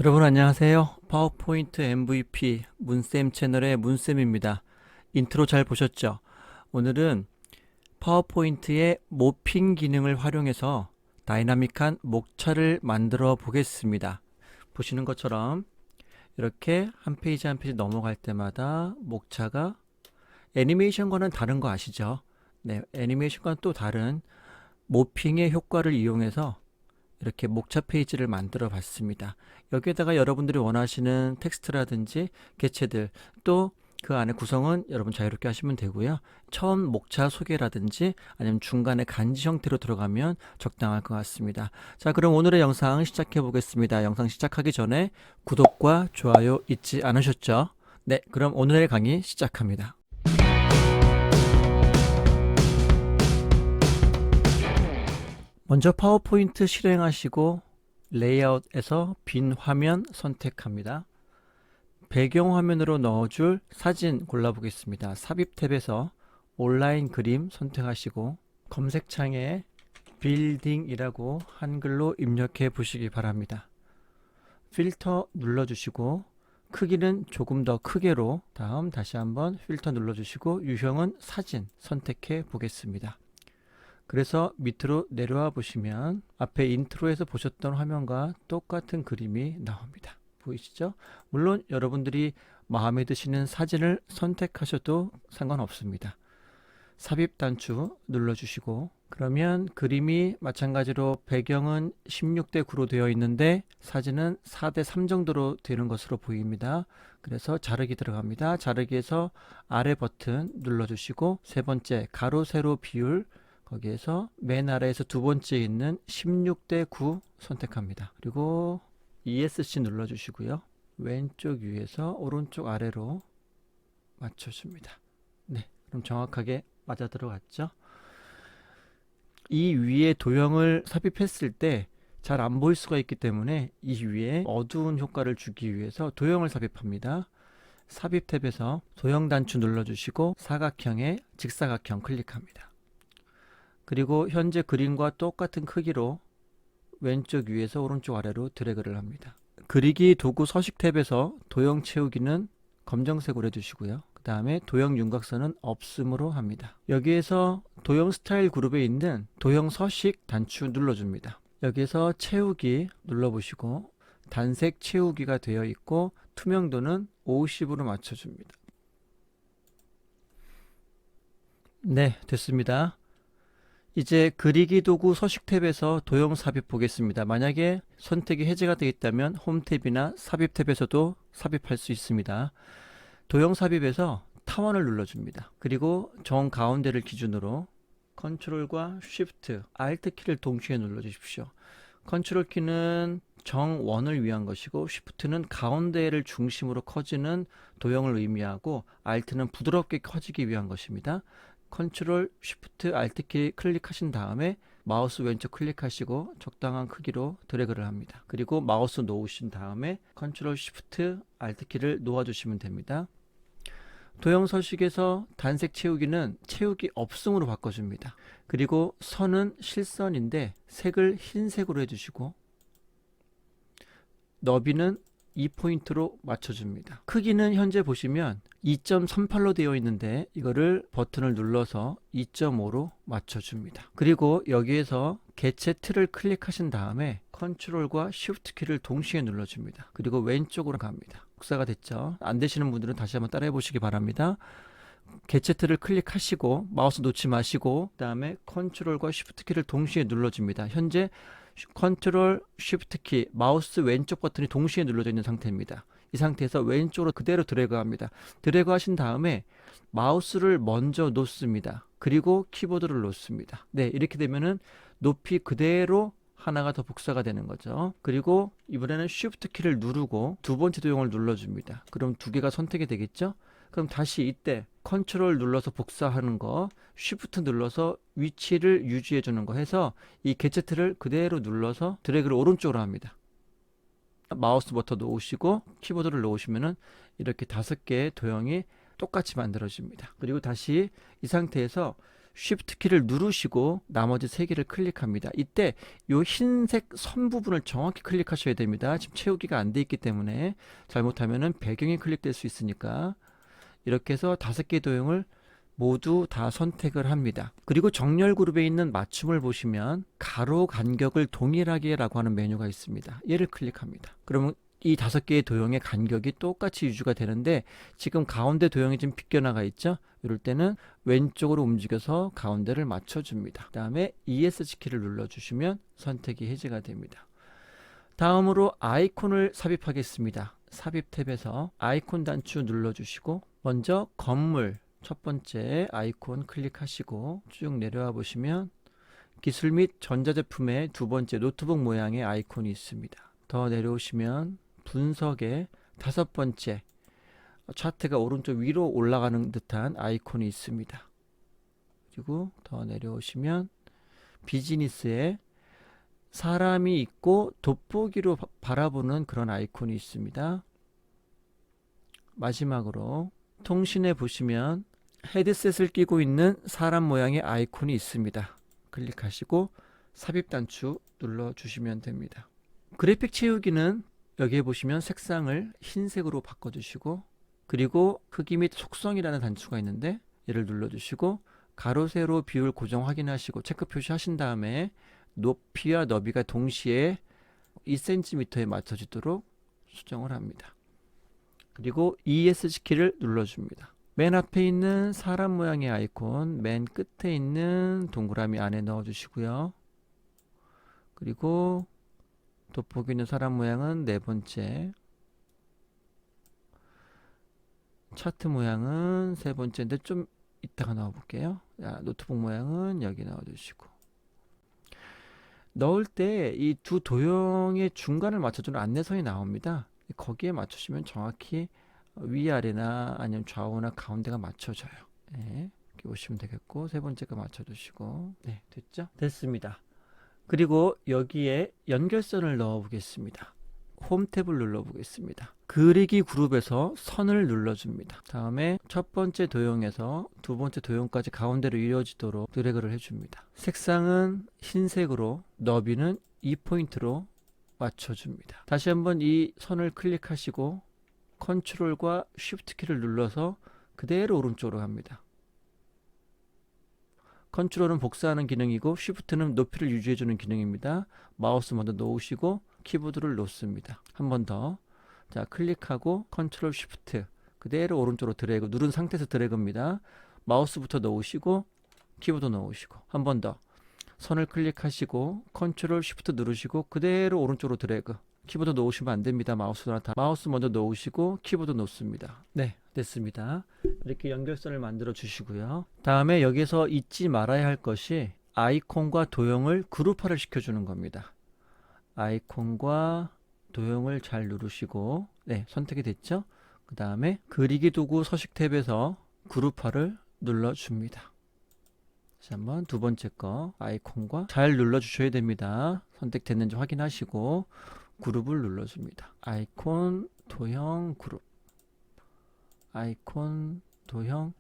여러분 안녕하세요. 파워포인트 MVP 문쌤 채널의 문쌤입니다. 인트로 잘 보셨죠? 오늘은 파워포인트의 모핑 기능을 활용해서 다이나믹한 목차를 만들어 보겠습니다. 보시는 것처럼 이렇게 한 페이지 한 페이지 넘어갈 때마다 목차가 애니메이션과는 다른 거 아시죠? 네, 애니메이션과는 또 다른 모핑의 효과를 이용해서 이렇게 목차 페이지를 만들어 봤습니다. 여기에다가 여러분들이 원하시는 텍스트라든지 개체들 또 그 안에 구성은 여러분 자유롭게 하시면 되고요. 처음 목차 소개라든지 아니면 중간에 간지 형태로 들어가면 적당할 것 같습니다. 자, 그럼 오늘의 영상 시작해 보겠습니다. 영상 시작하기 전에 구독과 좋아요 잊지 않으셨죠? 네, 그럼 오늘의 강의 시작합니다. 먼저 파워포인트 실행하시고 레이아웃에서 빈 화면 선택합니다. 배경 화면으로 넣어줄 사진 골라보겠습니다. 삽입 탭에서 온라인 그림 선택하시고 검색창에 빌딩이라고 한글로 입력해 보시기 바랍니다. 필터 눌러주시고 크기는 조금 더 크게로 다음 다시 한번 필터 눌러주시고 유형은 사진 선택해 보겠습니다. 그래서 밑으로 내려와 보시면 앞에 인트로에서 보셨던 화면과 똑같은 그림이 나옵니다. 보이시죠? 물론 여러분들이 마음에 드시는 사진을 선택하셔도 상관없습니다. 삽입 단추 눌러주시고 그러면 그림이 마찬가지로 배경은 16대 9로 되어 있는데 사진은 4대 3 정도로 되는 것으로 보입니다. 그래서 자르기 들어갑니다. 자르기에서 아래 버튼 눌러주시고 세 번째 가로 세로 비율 거기에서 맨 아래에서 두 번째 있는 16대 9 선택합니다. 그리고 ESC 눌러주시고요. 왼쪽 위에서 오른쪽 아래로 맞춰줍니다. 네, 그럼 정확하게 맞아 들어갔죠? 이 위에 도형을 삽입했을 때 잘 안 보일 수가 있기 때문에 이 위에 어두운 효과를 주기 위해서 도형을 삽입합니다. 삽입 탭에서 도형 단추 눌러주시고 사각형에 직사각형 클릭합니다. 그리고 현재 그림과 똑같은 크기로 왼쪽 위에서 오른쪽 아래로 드래그를 합니다. 그리기 도구 서식 탭에서 도형 채우기는 검정색으로 해주시고요. 그 다음에 도형 윤곽선은 없음으로 합니다. 여기에서 도형 스타일 그룹에 있는 도형 서식 단추 눌러줍니다. 여기에서 채우기 눌러보시고 단색 채우기가 되어 있고 투명도는 50으로 맞춰줍니다. 네, 됐습니다. 이제 그리기 도구 서식 탭에서 도형 삽입 보겠습니다. 만약에 선택이 해제가 되어 있다면 홈 탭이나 삽입 탭에서도 삽입할 수 있습니다. 도형 삽입에서 타원을 눌러줍니다. 그리고 정 가운데를 기준으로 컨트롤과 쉬프트, 알트 키를 동시에 눌러주십시오. 컨트롤 키는 정원을 위한 것이고 쉬프트는 가운데를 중심으로 커지는 도형을 의미하고 알트는 부드럽게 커지기 위한 것입니다. 컨트롤 쉬프트 알트 키 클릭하신 다음에 마우스 왼쪽 클릭하시고 적당한 크기로 드래그를 합니다. 그리고 마우스 놓으신 다음에 컨트롤 쉬프트 알트 키를 놓아주시면 됩니다. 도형 서식에서 단색 채우기는 채우기 없음으로 바꿔줍니다. 그리고 선은 실선인데 색을 흰색으로 해주시고 너비는 2포인트로 맞춰줍니다. 크기는 현재 보시면 2.38로 되어 있는데 이거를 버튼을 눌러서 2.5로 맞춰줍니다. 그리고 여기에서 개체 틀을 클릭하신 다음에 컨트롤과 쉬프트 키를 동시에 눌러줍니다. 그리고 왼쪽으로 갑니다. 복사가 됐죠? 안 되시는 분들은 다시 한번 따라해 보시기 바랍니다. 개체 틀을 클릭하시고 마우스 놓지 마시고 그 다음에 컨트롤과 쉬프트 키를 동시에 눌러줍니다. 현재 컨트롤 쉬프트 키 마우스 왼쪽 버튼이 동시에 눌러져 있는 상태입니다. 이 상태에서 왼쪽으로 그대로 드래그 합니다. 드래그 하신 다음에 마우스를 먼저 놓습니다. 그리고 키보드를 놓습니다. 네, 이렇게 되면은 높이 그대로 하나가 더 복사가 되는 거죠. 그리고 이번에는 쉬프트 키를 누르고 두 번째 도형을 눌러줍니다. 그럼 두 개가 선택이 되겠죠? 그럼 다시 이때 컨트롤 눌러서 복사하는 거, 쉬프트 눌러서 위치를 유지해 주는 거 해서 이 개체 틀을 그대로 눌러서 드래그를 오른쪽으로 합니다. 마우스 버튼 놓으시고 키보드를 놓으시면은 이렇게 5개의 도형이 똑같이 만들어집니다. 그리고 다시 이 상태에서 Shift 키를 누르시고 나머지 세 개를 클릭합니다. 이때 이 흰색 선 부분을 정확히 클릭하셔야 됩니다. 지금 채우기가 안 돼 있기 때문에 잘못하면은 배경이 클릭될 수 있으니까 이렇게 해서 5개 도형을 모두 다 선택을 합니다. 그리고 정렬 그룹에 있는 맞춤을 보시면 가로 간격을 동일하게 라고 하는 메뉴가 있습니다. 얘를 클릭합니다. 그러면 이 5개의 도형의 간격이 똑같이 유지가 되는데 지금 가운데 도형이 좀 비껴나가 있죠. 이럴 때는 왼쪽으로 움직여서 가운데를 맞춰줍니다. 그 다음에 ESC 키를 눌러주시면 선택이 해제가 됩니다. 다음으로 아이콘을 삽입하겠습니다. 삽입 탭에서 아이콘 단추 눌러주시고 먼저 건물 첫 번째 아이콘 클릭하시고 쭉 내려와 보시면 기술 및 전자제품의 두 번째 노트북 모양의 아이콘이 있습니다. 더 내려오시면 분석의 5번째 차트가 오른쪽 위로 올라가는 듯한 아이콘이 있습니다. 그리고 더 내려오시면 비즈니스에 사람이 있고 돋보기로 바라보는 그런 아이콘이 있습니다. 마지막으로 통신에 보시면 헤드셋을 끼고 있는 사람 모양의 아이콘이 있습니다. 클릭하시고 삽입 단추 눌러주시면 됩니다. 그래픽 채우기는 여기에 보시면 색상을 흰색으로 바꿔주시고 그리고 크기 및 속성이라는 단추가 있는데 얘를 눌러주시고 가로 세로 비율 고정 확인하시고 체크 표시하신 다음에 높이와 너비가 동시에 2cm에 맞춰지도록 수정을 합니다. 그리고 ESC 키를 눌러줍니다. 맨 앞에 있는 사람 모양의 아이콘 맨 끝에 있는 동그라미 안에 넣어주시고요. 그리고 돋보기 있는 사람 모양은 4번째, 차트 모양은 3번째인데 좀 이따가 넣어볼게요. 노트북 모양은 여기 넣어주시고 넣을 때 이 두 도형의 중간을 맞춰주는 안내선이 나옵니다. 거기에 맞추시면 정확히 위아래나 아니면 좌우나 가운데가 맞춰져요. 네, 이렇게 보시면 되겠고 3번째가 맞춰주시고 네, 됐죠? 됐습니다. 그리고 여기에 연결선을 넣어 보겠습니다. 홈 탭을 눌러 보겠습니다. 그리기 그룹에서 선을 눌러줍니다. 다음에 첫 번째 도형에서 두 번째 도형까지 가운데로 이어지도록 드래그를 해줍니다. 색상은 흰색으로 너비는 2포인트로 맞춰줍니다. 다시 한번 이 선을 클릭하시고 컨트롤과 쉬프트 키를 눌러서 그대로 오른쪽으로 갑니다. 컨트롤은 복사하는 기능이고 쉬프트는 높이를 유지해주는 기능입니다. 마우스 먼저 놓으시고 키보드를 놓습니다. 한 번 더. 자, 클릭하고 컨트롤 쉬프트 그대로 오른쪽으로 드래그 누른 상태에서 드래그입니다. 마우스부터 놓으시고 키보드 놓으시고 한 번 더. 선을 클릭하시고 컨트롤 쉬프트 누르시고 그대로 오른쪽으로 드래그 키보드 놓으시면 안 됩니다. 마우스 먼저 놓으시고 키보드 놓습니다. 네, 됐습니다. 이렇게 연결선을 만들어 주시고요. 다음에 여기서 잊지 말아야 할 것이 아이콘과 도형을 그룹화를 시켜주는 겁니다. 아이콘과 도형을 잘 누르시고 네, 선택이 됐죠? 그 다음에 그리기 도구 서식 탭에서 그룹화를 눌러줍니다. 다시 한번 두 번째 거 아이콘과 잘 눌러주셔야 됩니다. 선택됐는지 확인하시고 그룹을 눌러줍니다. 아이콘, 도형, 그룹. 아이콘, 도형,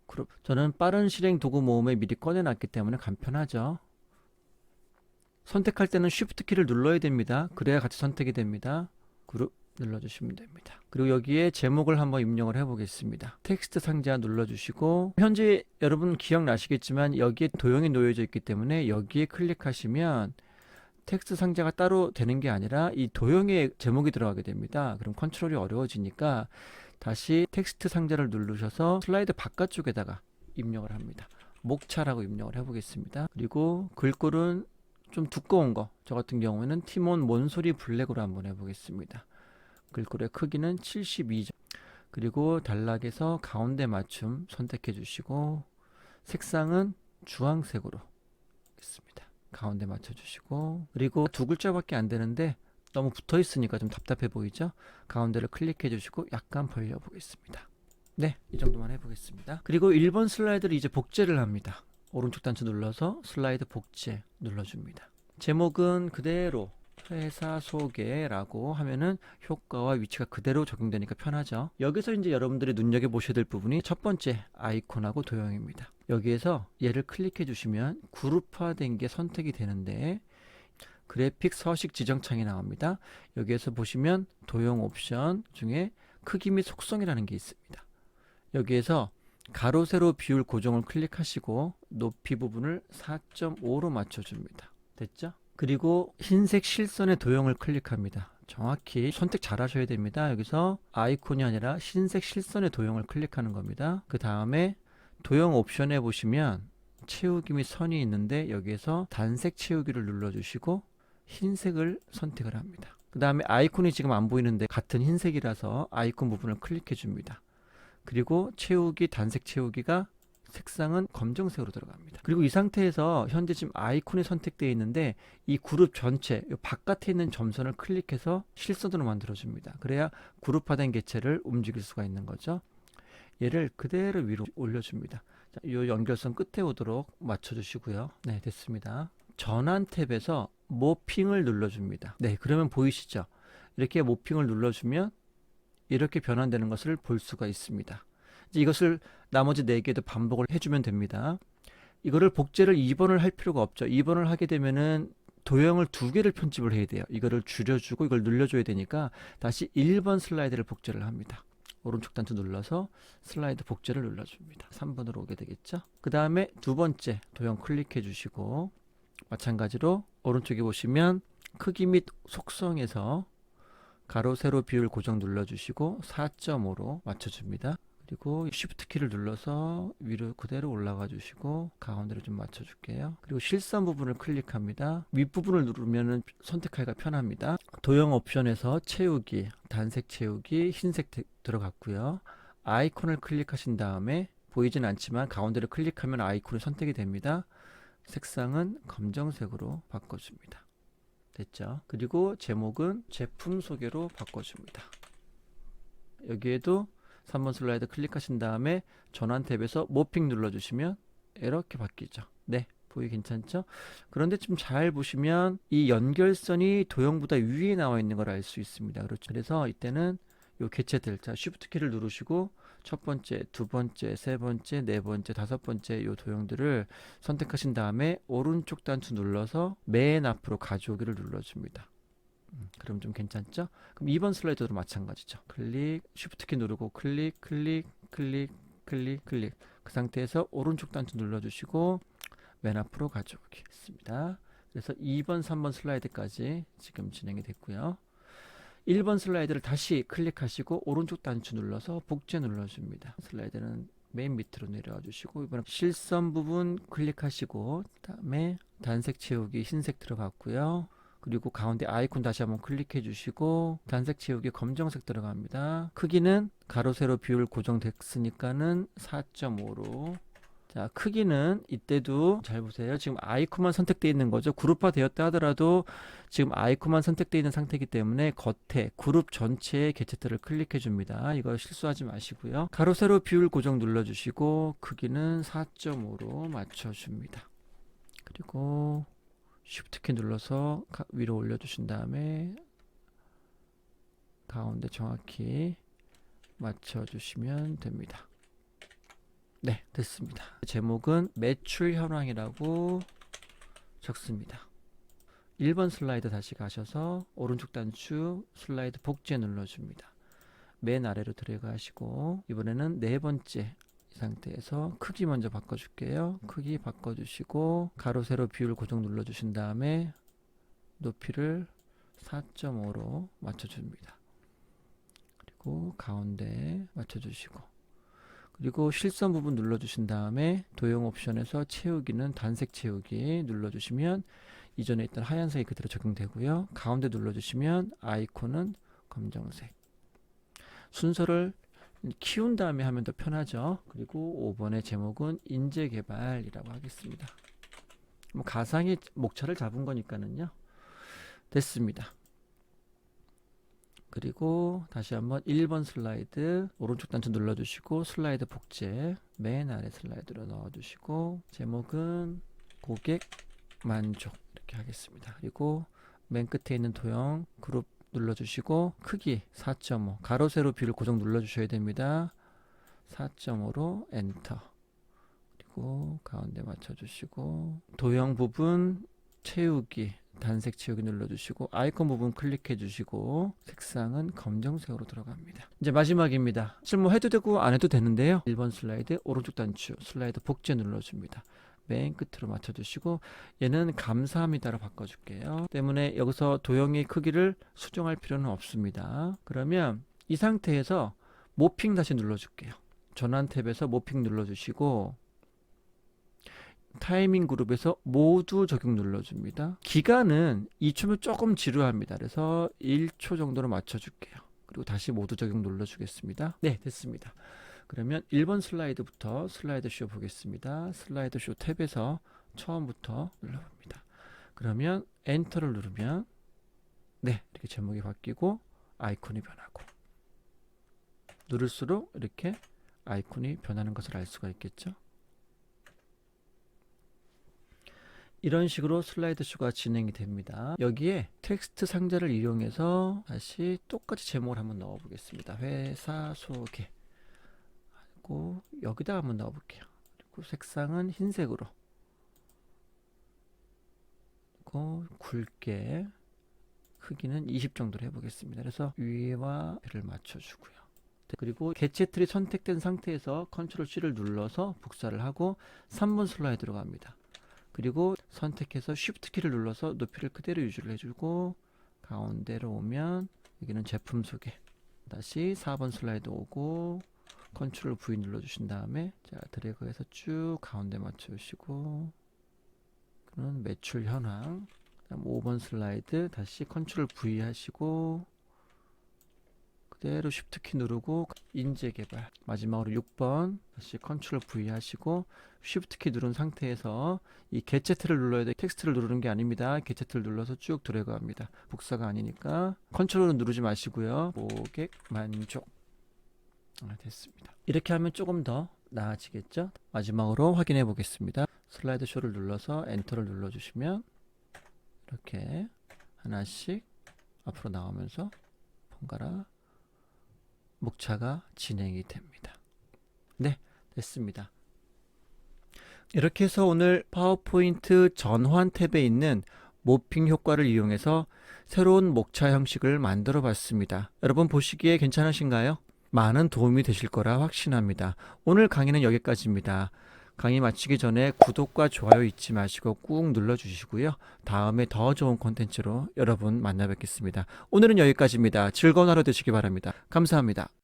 그룹. 저는 빠른 실행 도구 모음에 미리 꺼내놨기 때문에 간편하죠. 선택할 때는 Shift 키를 눌러야 됩니다. 그래야 같이 선택이 됩니다. 그룹 눌러주시면 됩니다. 그리고 여기에 제목을 한번 입력을 해보겠습니다. 텍스트 상자 눌러주시고 현재 여러분 기억나시겠지만 여기에 도형이 놓여져 있기 때문에 여기에 클릭하시면 텍스트 상자가 따로 되는 게 아니라 이 도형에 제목이 들어가게 됩니다. 그럼 컨트롤이 어려워지니까 다시 텍스트 상자를 누르셔서 슬라이드 바깥쪽에다가 입력을 합니다. 목차라고 입력을 해보겠습니다. 그리고 글꼴은 좀 두꺼운 거, 저 같은 경우에는 티몬 몬소리 블랙으로 한번 해보겠습니다. 글꼴의 크기는 72점. 그리고 단락에서 가운데 맞춤 선택해 주시고 색상은 주황색으로 하겠습니다. 가운데 맞춰주시고 그리고 두 글자밖에 안 되는데 너무 붙어 있으니까 좀 답답해 보이죠? 가운데를 클릭해 주시고 약간 벌려 보겠습니다. 네, 이 정도만 해보겠습니다. 그리고 1번 슬라이드를 이제 복제를 합니다. 오른쪽 단추 눌러서 슬라이드 복제 눌러줍니다. 제목은 그대로 회사 소개라고 하면은 효과와 위치가 그대로 적용되니까 편하죠. 여기서 이제 여러분들이 눈여겨보셔야 될 부분이 첫 번째 아이콘하고 도형입니다. 여기에서 얘를 클릭해 주시면 그룹화된 게 선택이 되는데 그래픽 서식 지정창이 나옵니다. 여기에서 보시면 도형 옵션 중에 크기 및 속성이라는 게 있습니다. 여기에서 가로 세로 비율 고정을 클릭하시고 높이 부분을 4.5로 맞춰줍니다. 됐죠? 그리고 흰색 실선의 도형을 클릭합니다. 정확히 선택 잘 하셔야 됩니다. 여기서 아이콘이 아니라 흰색 실선의 도형을 클릭하는 겁니다. 그 다음에 도형 옵션에 보시면 채우기 및 선이 있는데 여기에서 단색 채우기를 눌러주시고 흰색을 선택을 합니다. 그 다음에 아이콘이 지금 안 보이는데 같은 흰색이라서 아이콘 부분을 클릭해 줍니다. 그리고 채우기, 단색 채우기가 색상은 검정색으로 들어갑니다. 그리고 이 상태에서 현재 지금 아이콘이 선택되어 있는데 이 그룹 전체 바깥에 있는 점선을 클릭해서 실선으로 만들어줍니다. 그래야 그룹화된 개체를 움직일 수가 있는 거죠. 얘를 그대로 위로 올려줍니다. 자, 이 연결선 끝에 오도록 맞춰주시고요. 네, 됐습니다. 전환 탭에서 모핑을 눌러줍니다. 네, 그러면 보이시죠? 이렇게 모핑을 눌러주면 이렇게 변환되는 것을 볼 수가 있습니다. 이제 이것을 나머지 4개도 반복을 해주면 됩니다. 이거를 복제를 2번을 할 필요가 없죠. 2번을 하게 되면은 도형을 2개를 편집을 해야 돼요. 이거를 줄여주고 이걸 늘려줘야 되니까 다시 1번 슬라이드를 복제를 합니다. 오른쪽 단추 눌러서 슬라이드 복제를 눌러줍니다. 3번으로 오게 되겠죠. 그 다음에 두 번째 도형 클릭해 주시고 마찬가지로 오른쪽에 보시면 크기 및 속성에서 가로 세로 비율 고정 눌러주시고 4.5로 맞춰줍니다. 그리고 Shift 키를 눌러서 위로 그대로 올라가 주시고 가운데로 좀 맞춰 줄게요. 그리고 실선 부분을 클릭합니다. 윗부분을 누르면 선택하기가 편합니다. 도형 옵션에서 채우기, 단색 채우기, 흰색 들어갔고요. 아이콘을 클릭하신 다음에 보이진 않지만 가운데를 클릭하면 아이콘이 선택이 됩니다. 색상은 검정색으로 바꿔줍니다. 됐죠? 그리고 제목은 제품 소개로 바꿔줍니다. 여기에도 3번 슬라이드 클릭하신 다음에 전환 탭에서 모핑 눌러주시면 이렇게 바뀌죠. 네, 보기 괜찮죠? 그런데 좀 잘 보시면 이 연결선이 도형보다 위에 나와 있는 걸 알 수 있습니다. 그렇죠? 그래서 이때는 요 개체들, 자, Shift 키를 누르시고 첫 번째, 두 번째, 세 번째, 네 번째, 다섯 번째 요 도형들을 선택하신 다음에 오른쪽 단추 눌러서 맨 앞으로 가져오기를 눌러줍니다. 그럼 좀 괜찮죠? 그럼 2번 슬라이드도 마찬가지죠. 클릭, Shift 키 누르고 클릭, 클릭, 클릭, 클릭, 클릭. 그 상태에서 오른쪽 단추 눌러주시고 맨 앞으로 가져오겠습니다. 그래서 2번, 3번 슬라이드까지 지금 진행이 됐고요. 1번 슬라이드를 다시 클릭하시고 오른쪽 단추 눌러서 복제 눌러줍니다. 슬라이드는 맨 밑으로 내려와 주시고 이번에 실선 부분 클릭하시고 그다음에 단색 채우기 흰색 들어갔고요. 그리고 가운데 아이콘 다시 한번 클릭해 주시고 단색 채우기 검정색 들어갑니다. 크기는 가로 세로 비율 고정됐으니까는 4.5로 자, 크기는 이때도 잘 보세요. 지금 아이콘만 선택되어 있는 거죠. 그룹화 되었다 하더라도 지금 아이콘만 선택되어 있는 상태이기 때문에 겉에 그룹 전체의 개체들을 클릭해 줍니다. 이거 실수하지 마시고요. 가로 세로 비율 고정 눌러 주시고 크기는 4.5로 맞춰 줍니다. 그리고 Shift 키 눌러서 위로 올려 주신 다음에 가운데 정확히 맞춰 주시면 됩니다. 네, 됐습니다. 제목은 매출 현황이라고 적습니다. 1번 슬라이드 다시 가셔서 오른쪽 단추 슬라이드 복제 눌러줍니다. 맨 아래로 들어가시고 이번에는 네 번째 이 상태에서 크기 먼저 바꿔줄게요. 크기 바꿔주시고 가로 세로 비율 고정 눌러주신 다음에 높이를 4.5로 맞춰줍니다. 그리고 가운데 맞춰주시고 그리고 실선 부분 눌러주신 다음에 도형 옵션에서 채우기는 단색 채우기 눌러주시면 이전에 있던 하얀색이 그대로 적용되고요. 가운데 눌러주시면 아이콘은 검정색. 순서를 키운 다음에 하면 더 편하죠. 그리고 5번의 제목은 인재개발이라고 하겠습니다. 뭐 가상의 목차를 잡은 거니까는요. 됐습니다. 그리고 다시 한번 1번 슬라이드 오른쪽 단추 눌러주시고 슬라이드 복제 맨 아래 슬라이드로 넣어주시고 제목은 고객 만족 이렇게 하겠습니다. 그리고 맨 끝에 있는 도형 그룹 눌러주시고 크기 4.5 가로 세로 뷰를 고정 눌러주셔야 됩니다. 4.5로 엔터. 그리고 가운데 맞춰주시고 도형 부분 채우기 단색 채우기 눌러주시고 아이콘 부분 클릭해 주시고 색상은 검정색으로 들어갑니다. 이제 마지막입니다. 사실 뭐 해도 되고 안 해도 되는데요. 1번 슬라이드 오른쪽 단추 슬라이드 복제 눌러줍니다. 맨 끝으로 맞춰주시고 얘는 감사합니다로 바꿔줄게요. 때문에 여기서 도형의 크기를 수정할 필요는 없습니다. 그러면 이 상태에서 모핑 다시 눌러줄게요. 전환 탭에서 모핑 눌러주시고 타이밍 그룹에서 모두 적용 눌러줍니다. 기간은 2초면 조금 지루합니다. 그래서 1초 정도로 맞춰줄게요. 그리고 다시 모두 적용 눌러주겠습니다. 네, 됐습니다. 그러면 1번 슬라이드부터 슬라이드 쇼 보겠습니다. 슬라이드 쇼 탭에서 처음부터 눌러봅니다. 그러면 엔터를 누르면 네, 이렇게 제목이 바뀌고 아이콘이 변하고 누를수록 이렇게 아이콘이 변하는 것을 알 수가 있겠죠. 이런 식으로 슬라이드 쇼가 진행이 됩니다. 여기에 텍스트 상자를 이용해서 다시 똑같이 제목을 한번 넣어 보겠습니다. 회사 소개 하고 여기다 한번 넣어 볼게요. 그리고 색상은 흰색으로 그리고 굵게 크기는 20 정도로 해보겠습니다. 그래서 위와 배를 맞춰주고요. 그리고 개체 틀이 선택된 상태에서 컨트롤 C를 눌러서 복사를 하고 3번 슬라이드로 갑니다. 그리고 선택해서 Shift 키를 눌러서 높이를 그대로 유지를 해주고 가운데로 오면 여기는 제품 소개 다시 4번 슬라이드 오고 컨트롤 V 눌러주신 다음에 자 드래그해서 쭉 가운데 맞춰주시고 그는 매출 현황 다음 5번 슬라이드 다시 컨트롤 V 하시고 그대로 Shift 키 누르고 인재 개발 마지막으로 6번 다시 컨트롤 V 하시고 Shift 키 누른 상태에서 이 개체 틀을 눌러야 돼. 텍스트를 누르는 게 아닙니다. 개체 틀을 눌러서 쭉 드래그 합니다. 복사가 아니니까 컨트롤은 누르지 마시고요. 고객 만족 됐습니다. 이렇게 하면 조금 더 나아지겠죠? 마지막으로 확인해 보겠습니다. 슬라이드 쇼를 눌러서 엔터를 눌러주시면 이렇게 하나씩 앞으로 나오면서 번갈아 목차가 진행이 됩니다. 네, 됐습니다. 이렇게 해서 오늘 파워포인트 전환 탭에 있는 모핑 효과를 이용해서 새로운 목차 형식을 만들어 봤습니다. 여러분 보시기에 괜찮으신가요? 많은 도움이 되실 거라 확신합니다. 오늘 강의는 여기까지입니다. 강의 마치기 전에 구독과 좋아요 잊지 마시고 꾹 눌러주시고요. 다음에 더 좋은 콘텐츠로 여러분 만나 뵙겠습니다. 오늘은 여기까지입니다. 즐거운 하루 되시기 바랍니다. 감사합니다.